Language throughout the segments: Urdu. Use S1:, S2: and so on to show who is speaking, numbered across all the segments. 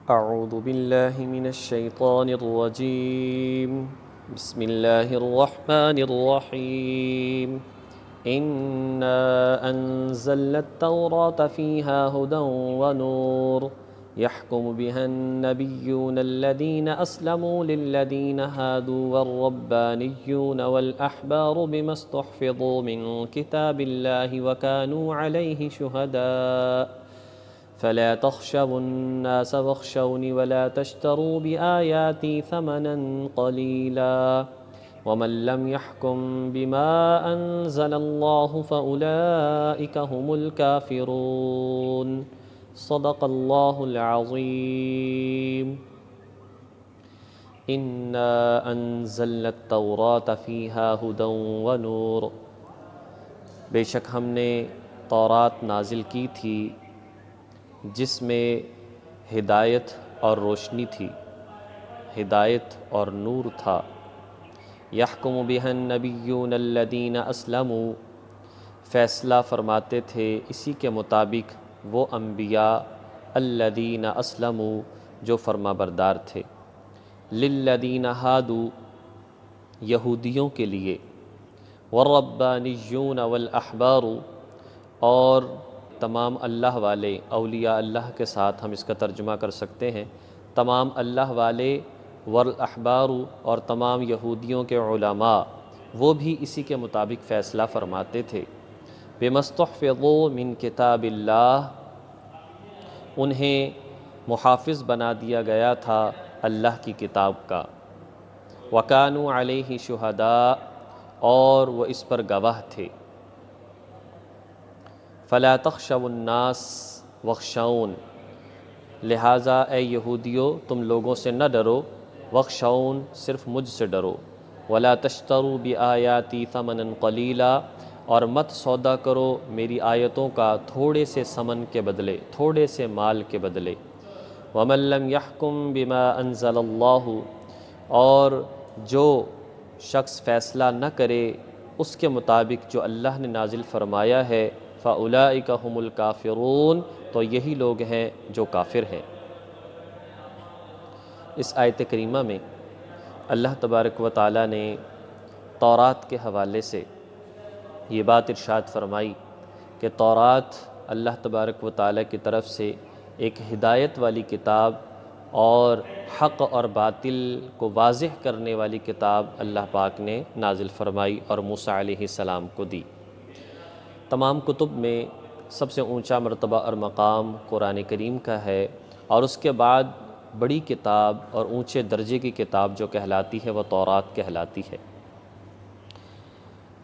S1: أعوذ بالله من الشيطان الرجيم بسم الله الرحمن الرحيم إنا أنزلنا التوراة فيها هدى ونور يحكم بها النبيون الذين أسلموا للذين هادوا والربانيون والأحبار بما استحفظوا من كتاب الله وكانوا عليه شهداء فلا تخشوا الناس واخشوني ولا تشتروا بآياتي ثمنا قليلا ومن لم يحكم بما أنزل الله فأولئك هم الكافرون صدق الله العظيم إنا أنزلنا التوراة فيها هدى ونور بے شک ہم نے تورات نازل کی تھی جس میں ہدایت اور روشنی تھی، ہدایت اور نور تھا۔ یحکم بها النبیون الذین اسلموا، فیصلہ فرماتے تھے اسی کے مطابق وہ انبیاء الذین اسلموا جو فرما بردار تھے، للذین ہادوا یہودیوں کے لیے، والربانیون والاحبار اور تمام اللہ والے، اولیاء اللہ کے ساتھ ہم اس کا ترجمہ کر سکتے ہیں، تمام اللہ والے، والاحبار اور تمام یہودیوں کے علماء، وہ بھی اسی کے مطابق فیصلہ فرماتے تھے۔ بما استحفظوا من کتاب اللہ، انہیں محافظ بنا دیا گیا تھا اللہ کی کتاب کا، وکانوا علیہ شہداء اور وہ اس پر گواہ تھے۔ فلا تخشوا الناس واخشون، لہٰذا اے یہودیو تم لوگوں سے نہ ڈرو، واخشون صرف مجھ سے ڈرو، ولا تشتروا بآیاتی ثمنا قلیلا اور مت سودا کرو میری آیتوں کا تھوڑے سے ثمن کے بدلے، تھوڑے سے مال کے بدلے۔ ومن لم يحكم بما انزل اللہ، اور جو شخص فیصلہ نہ کرے اس کے مطابق جو اللہ نے نازل فرمایا ہے، فَأُولَئِكَ هُمُ الْكَافِرُونَ، تو یہی لوگ ہیں جو کافر ہیں۔ اس آیت کریمہ میں اللہ تبارک و تعالیٰ نے تورات کے حوالے سے یہ بات ارشاد فرمائی کہ تورات اللہ تبارک و تعالیٰ کی طرف سے ایک ہدایت والی کتاب اور حق اور باطل کو واضح کرنے والی کتاب اللہ پاک نے نازل فرمائی اور موسیٰ علیہ السلام کو دی۔ تمام کتب میں سب سے اونچا مرتبہ اور مقام قرآن کریم کا ہے، اور اس کے بعد بڑی کتاب اور اونچے درجے کی کتاب جو کہلاتی ہے وہ تورات کہلاتی ہے۔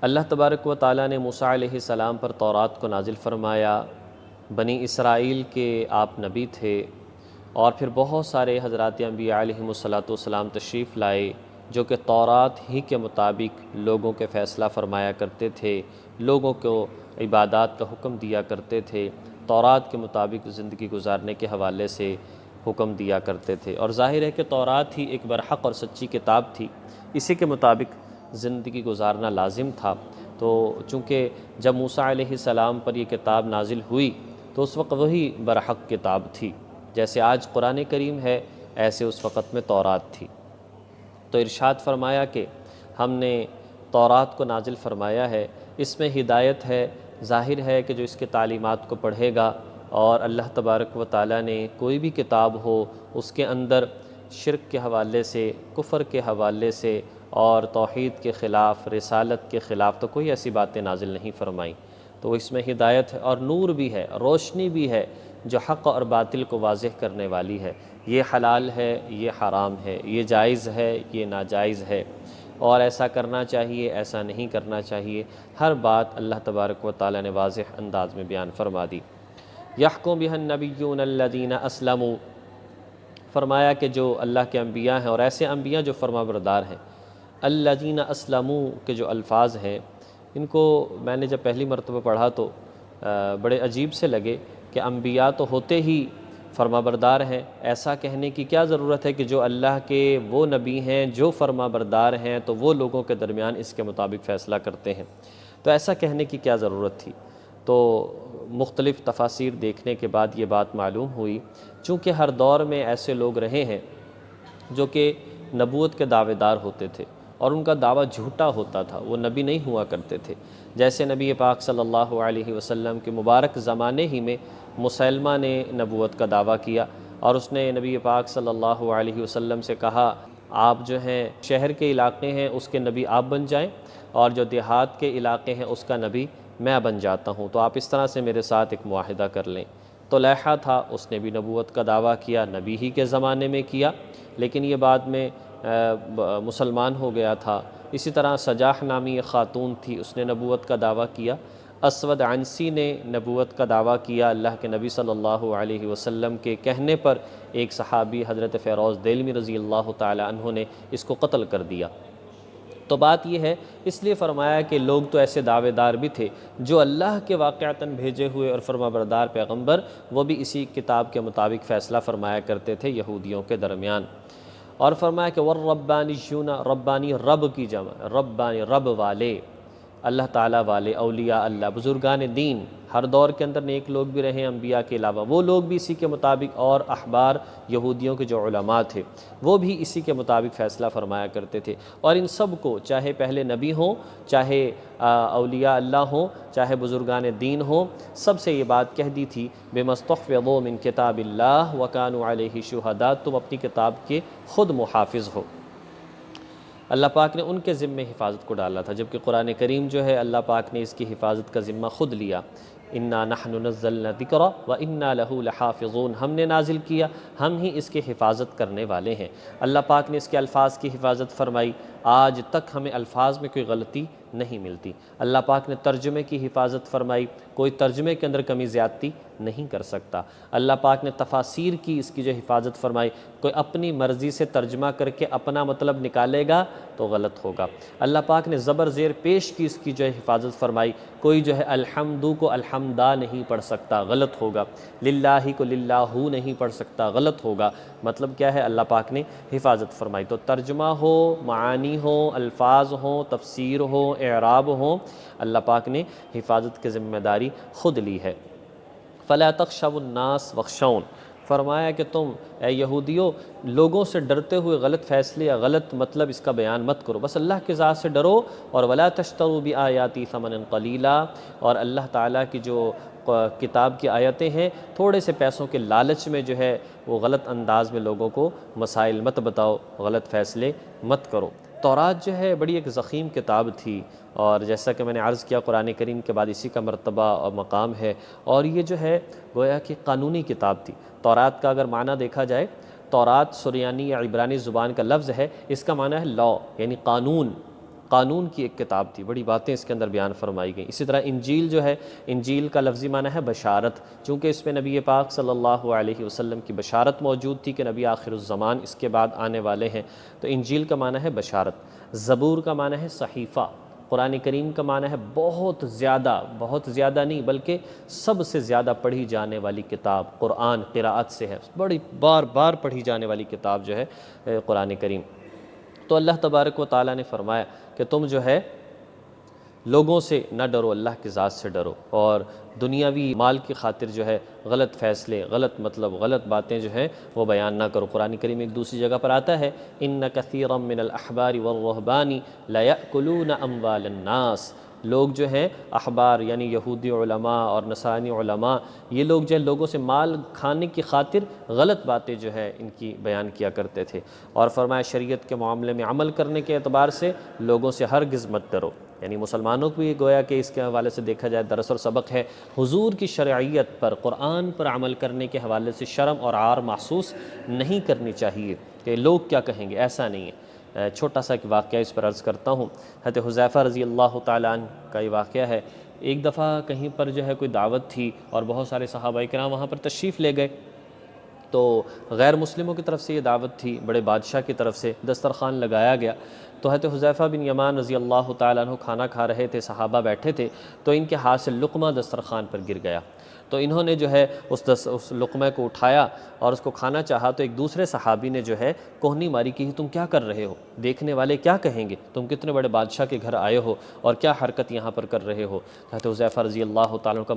S1: اللہ تبارک و تعالیٰ نے موسیٰ علیہ السلام پر تورات کو نازل فرمایا، بنی اسرائیل کے آپ نبی تھے، اور پھر بہت سارے حضرات انبیاء علیہم السلام تشریف لائے جو کہ تورات ہی کے مطابق لوگوں کے فیصلہ فرمایا کرتے تھے، لوگوں کو عبادات کا حکم دیا کرتے تھے، تورات کے مطابق زندگی گزارنے کے حوالے سے حکم دیا کرتے تھے۔ اور ظاہر ہے کہ تورات ہی ایک برحق اور سچی کتاب تھی، اسی کے مطابق زندگی گزارنا لازم تھا۔ تو چونکہ جب موسیٰ علیہ السلام پر یہ کتاب نازل ہوئی تو اس وقت وہی برحق کتاب تھی، جیسے آج قرآن کریم ہے ایسے اس وقت میں تورات تھی۔ تو ارشاد فرمایا کہ ہم نے تورات کو نازل فرمایا ہے، اس میں ہدایت ہے، ظاہر ہے کہ جو اس کے تعلیمات کو پڑھے گا، اور اللہ تبارک و تعالیٰ نے کوئی بھی کتاب ہو اس کے اندر شرک کے حوالے سے، کفر کے حوالے سے اور توحید کے خلاف، رسالت کے خلاف تو کوئی ایسی باتیں نازل نہیں فرمائیں، تو اس میں ہدایت ہے اور نور بھی ہے، روشنی بھی ہے جو حق اور باطل کو واضح کرنے والی ہے۔ یہ حلال ہے، یہ حرام ہے، یہ جائز ہے، یہ ناجائز ہے، اور ایسا کرنا چاہیے، ایسا نہیں کرنا چاہیے، ہر بات اللہ تبارک و تعالیٰ نے واضح انداز میں بیان فرما دی۔ یحکم بها النبیون الذین اسلموا، فرمایا کہ جو اللہ کے انبیاء ہیں اور ایسے انبیاء جو فرما بردار ہیں، الذین اسلموا کے جو الفاظ ہیں ان کو میں نے جب پہلی مرتبہ پڑھا تو بڑے عجیب سے لگے کہ انبیاء تو ہوتے ہی فرما بردار ہیں، ایسا کہنے کی کیا ضرورت ہے کہ جو اللہ کے وہ نبی ہیں جو فرما بردار ہیں تو وہ لوگوں کے درمیان اس کے مطابق فیصلہ کرتے ہیں، تو ایسا کہنے کی کیا ضرورت تھی؟ تو مختلف تفاسیر دیکھنے کے بعد یہ بات معلوم ہوئی، چونکہ ہر دور میں ایسے لوگ رہے ہیں جو کہ نبوت کے دعوے دار ہوتے تھے اور ان کا دعویٰ جھوٹا ہوتا تھا، وہ نبی نہیں ہوا کرتے تھے۔ جیسے نبی پاک صلی اللہ علیہ وسلم کے مبارک زمانے ہی میں مسیلمہ نے نبوت کا دعویٰ کیا، اور اس نے نبی پاک صلی اللہ علیہ وسلم سے کہا آپ جو ہیں شہر کے علاقے ہیں اس کے نبی آپ بن جائیں، اور جو دیہات کے علاقے ہیں اس کا نبی میں بن جاتا ہوں، تو آپ اس طرح سے میرے ساتھ ایک معاہدہ کر لیں۔ تو طلحہ تھا، اس نے بھی نبوت کا دعویٰ کیا، نبی ہی کے زمانے میں کیا، لیکن یہ بعد میں مسلمان ہو گیا تھا۔ اسی طرح سجاح نامی ایک خاتون تھی، اس نے نبوت کا دعویٰ کیا۔ اسود عنسی نے نبوت کا دعویٰ کیا، اللہ کے نبی صلی اللہ علیہ وسلم کے کہنے پر ایک صحابی حضرت فیروز دہلوی رضی اللہ تعالی عنہ نے اس کو قتل کر دیا۔ تو بات یہ ہے، اس لیے فرمایا کہ لوگ تو ایسے دعوے دار بھی تھے جو اللہ کے واقعتاً بھیجے ہوئے اور فرمانبردار پیغمبر، وہ بھی اسی کتاب کے مطابق فیصلہ فرمایا کرتے تھے یہودیوں کے درمیان۔ اور فرمایا کہ والربانیون، ربانی رب کی جمع، ربانی رب والے، اللہ تعالیٰ والے، اولیاء اللہ، بزرگان دین، ہر دور کے اندر نیک لوگ بھی رہے انبیاء کے علاوہ، وہ لوگ بھی اسی کے مطابق، اور احبار یہودیوں کے جو علماء تھے وہ بھی اسی کے مطابق فیصلہ فرمایا کرتے تھے۔ اور ان سب کو، چاہے پہلے نبی ہوں، چاہے اولیاء اللہ ہوں، چاہے بزرگان دین ہوں، سب سے یہ بات کہہ دی تھی بِمَا اسْتُحْفِظُوا مِن کتاب اللہ وَكَانُوا عَلَيْهِ شُهَدَاء، تم اپنی کتاب کے خود محافظ ہو۔ اللہ پاک نے ان کے ذمے حفاظت کو ڈالا تھا، جبکہ قرآن کریم جو ہے اللہ پاک نے اس کی حفاظت کا ذمہ خود لیا۔ اِنَّا نَحْنُ نَزَّلْنَا الذِّكْرَ وَإِنَّا لَهُ لَحَافِظُونَ، ہم نے نازل کیا، ہم ہی اس کی حفاظت کرنے والے ہیں۔ اللہ پاک نے اس کے الفاظ کی حفاظت فرمائی، آج تک ہمیں الفاظ میں کوئی غلطی نہیں ملتی۔ اللہ پاک نے ترجمے کی حفاظت فرمائی، کوئی ترجمے کے اندر کمی زیادتی نہیں کر سکتا۔ اللہ پاک نے تفاسیر کی اس کی جو حفاظت فرمائی، کوئی اپنی مرضی سے ترجمہ کر کے اپنا مطلب نکالے گا تو غلط ہوگا۔ اللہ پاک نے زبر زیر پیش کی اس کی جو حفاظت فرمائی، کوئی جو ہے الحمدو کو الحمدہ نہیں پڑھ سکتا، غلط ہوگا۔ للہ کو للہو نہیں پڑھ سکتا، غلط ہوگا۔ مطلب کیا ہے؟ اللہ پاک نے حفاظت فرمائی۔ تو ترجمہ ہو، معانی ہو، الفاظ ہوں، تفسیر ہو، اعراب ہوں، اللہ پاک نے حفاظت کی ذمہ داری خود لی ہے۔ فَلَا تَخْشَوُا النَّاسَ وَاخْشَوْنِ، فرمایا کہ تم اے یہودیوں لوگوں سے ڈرتے ہوئے غلط فیصلے یا غلط مطلب اس کا بیان مت کرو، بس اللہ کی ذات سے ڈرو۔ اور وَلَا تَشْتَرُوا بِآيَاتِي ثَمَنًا قَلِيلًا، اور اللہ تعالیٰ کی جو کتاب کی آیتیں ہیں تھوڑے سے پیسوں کے لالچ میں جو ہے وہ غلط انداز میں لوگوں کو مسائل مت بتاؤ، غلط فیصلے مت کرو۔ تورات جو ہے بڑی ایک ضخیم کتاب تھی، اور جیسا کہ میں نے عرض کیا قرآن کریم کے بعد اسی کا مرتبہ اور مقام ہے، اور یہ جو ہے گویا کہ قانونی کتاب تھی۔ تورات کا اگر معنی دیکھا جائے، تورات سریانی یا عبرانی زبان کا لفظ ہے، اس کا معنی ہے لا، یعنی قانون، قانون کی ایک کتاب تھی، بڑی باتیں اس کے اندر بیان فرمائی گئیں۔ اسی طرح انجیل جو ہے، انجیل کا لفظی معنی ہے بشارت، چونکہ اس میں نبی پاک صلی اللہ علیہ وسلم کی بشارت موجود تھی کہ نبی آخر الزمان اس کے بعد آنے والے ہیں، تو انجیل کا معنی ہے بشارت۔ زبور کا معنی ہے صحیفہ۔ قرآن کریم کا معنی ہے بہت زیادہ نہیں بلکہ سب سے زیادہ پڑھی جانے والی کتاب، قرآن قراءت سے ہے، بڑی بار بار پڑھی جانے والی کتاب جو ہے قرآن کریم۔ تو اللہ تبارک و تعالیٰ نے فرمایا کہ تم جو ہے لوگوں سے نہ ڈرو، اللہ کی ذات سے ڈرو، اور دنیاوی مال کی خاطر جو ہے غلط فیصلے، غلط مطلب، غلط باتیں جو ہیں وہ بیان نہ کرو۔ قرآن کریم ایک دوسری جگہ پر آتا ہے إِنَّ كَثِيرًا مِّنَ الْأَحْبَارِ وَالرُّهْبَانِ لَيَأْكُلُونَ أَمْوَالَ النَّاسِ، لوگ جو ہیں احبار یعنی یہودی علماء اور نصرانی علماء، یہ لوگ جو ہے لوگوں سے مال کھانے کی خاطر غلط باتیں جو ہے ان کی بیان کیا کرتے تھے۔ اور فرمایا شریعت کے معاملے میں عمل کرنے کے اعتبار سے لوگوں سے ہرگز مت ڈرو، یعنی مسلمانوں کو بھی گویا کہ اس کے حوالے سے دیکھا جائے درس اور سبق ہے، حضور کی شرعیت پر، قرآن پر عمل کرنے کے حوالے سے شرم اور عار محسوس نہیں کرنی چاہیے کہ لوگ کیا کہیں گے، ایسا نہیں ہے۔ چھوٹا سا ایک واقعہ اس پر عرض کرتا ہوں، حضرت حذیفہ رضی اللہ تعالیٰ عنہ کا یہ واقعہ ہے۔ ایک دفعہ کہیں پر جو ہے کوئی دعوت تھی اور بہت سارے صحابہ کرام وہاں پر تشریف لے گئے، تو غیر مسلموں کی طرف سے یہ دعوت تھی، بڑے بادشاہ کی طرف سے دسترخوان لگایا گیا۔ تو حضرت حذیفہ بن یمان رضی اللہ تعالیٰ عنہ کھانا کھا رہے تھے، صحابہ بیٹھے تھے، تو ان کے ہاتھ سے لقمہ دسترخوان پر گر گیا۔ تو انہوں نے جو ہے اس لقمہ کو اٹھایا اور اس کو کھانا چاہا، تو ایک دوسرے صحابی نے جو ہے کوہنی ماری کہ تم کیا کر رہے ہو، دیکھنے والے کیا کہیں گے، تم کتنے بڑے بادشاہ کے گھر آئے ہو اور کیا حرکت یہاں پر کر رہے ہو۔ حضرت حذیفہ رضی اللہ تعالیٰ عنہ کا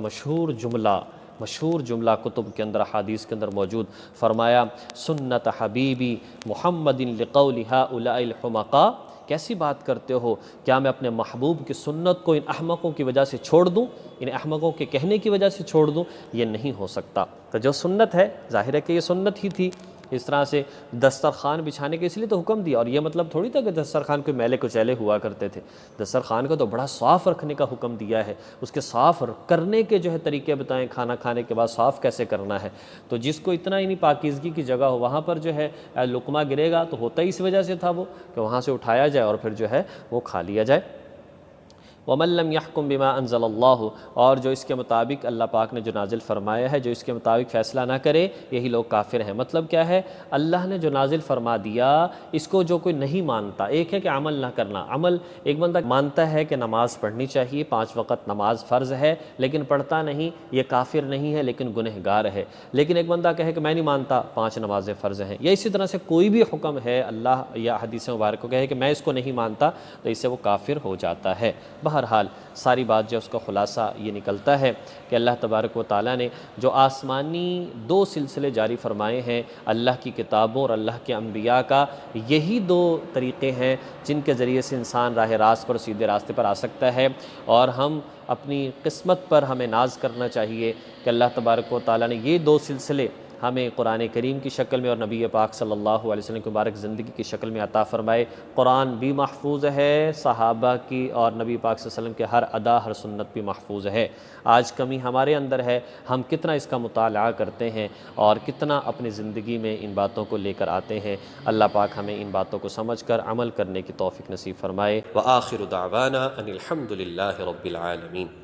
S1: مشہور جملہ کتب کے اندر، احادیث کے اندر موجود، فرمایا سنت حبیبی محمد لقول ہؤلاء الحمقاء، کیسی بات کرتے ہو، کیا میں اپنے محبوب کی سنت کو ان احمقوں کی وجہ سے چھوڑ دوں، ان احمقوں کے کہنے کی وجہ سے چھوڑ دوں؟ یہ نہیں ہو سکتا۔ تو جو سنت ہے، ظاہر ہے کہ یہ سنت ہی تھی۔ اس طرح سے دسترخوان بچھانے کے اس لیے تو حکم دیا، اور یہ مطلب تھوڑی تھا کہ دسترخوان کوئی میلے کچیلے ہوا کرتے تھے۔ دسترخوان کو تو بڑا صاف رکھنے کا حکم دیا ہے، اس کے صاف کرنے کے جو ہے طریقے بتائیں، کھانا کھانے کے بعد صاف کیسے کرنا ہے۔ تو جس کو اتنا ہی نہیں پاکیزگی کی جگہ ہو، وہاں پر جو ہے لقمہ گرے گا تو ہوتا ہی اس وجہ سے تھا وہ کہ وہاں سے اٹھایا جائے اور پھر جو ہے وہ کھا لیا جائے۔ وَمَن لَّمْ يَحْكُم بِمَا أَنزَلَ اللَّهُ، اور جو اس کے مطابق اللہ پاک نے جو نازل فرمایا ہے، جو اس کے مطابق فیصلہ نہ کرے، یہی لوگ کافر ہیں۔ مطلب کیا ہے؟ اللہ نے جو نازل فرما دیا، اس کو جو کوئی نہیں مانتا، ایک ہے کہ عمل نہ کرنا، عمل ایک بندہ مانتا ہے کہ نماز پڑھنی چاہیے، 5 وقت نماز فرض ہے، لیکن پڑھتا نہیں، یہ کافر نہیں ہے لیکن گنہگار ہے۔ لیکن ایک بندہ کہے کہ میں نہیں مانتا 5 نمازیں فرض ہیں، یا اسی طرح سے کوئی بھی حکم ہے اللہ یا حدیث مبارک کو کہے کہ میں اس کو نہیں مانتا، تو اس سے وہ کافر ہو جاتا ہے۔ بہرحال ساری بات جو اس کا خلاصہ یہ نکلتا ہے کہ اللہ تبارک و تعالیٰ نے جو آسمانی 2 سلسلے جاری فرمائے ہیں، اللہ کی کتابوں اور اللہ کے انبیاء کا، یہی 2 طریقے ہیں جن کے ذریعے سے انسان راہ راست پر، سیدھے راستے پر آ سکتا ہے۔ اور ہم اپنی قسمت پر ہمیں ناز کرنا چاہیے کہ اللہ تبارک و تعالیٰ نے یہ 2 سلسلے ہمیں قرآن کریم کی شکل میں اور نبی پاک صلی اللہ علیہ وسلم کی مبارک زندگی کی شکل میں عطا فرمائے۔ قرآن بھی محفوظ ہے، صحابہ کی اور نبی پاک صلی اللہ علیہ وسلم کے ہر ادا، ہر سنت بھی محفوظ ہے۔ آج کمی ہمارے اندر ہے، ہم کتنا اس کا مطالعہ کرتے ہیں اور کتنا اپنی زندگی میں ان باتوں کو لے کر آتے ہیں۔ اللہ پاک ہمیں ان باتوں کو سمجھ کر عمل کرنے کی توفیق نصیب فرمائے۔ وآخر دعوانا ان الحمد للہ رب العالمین۔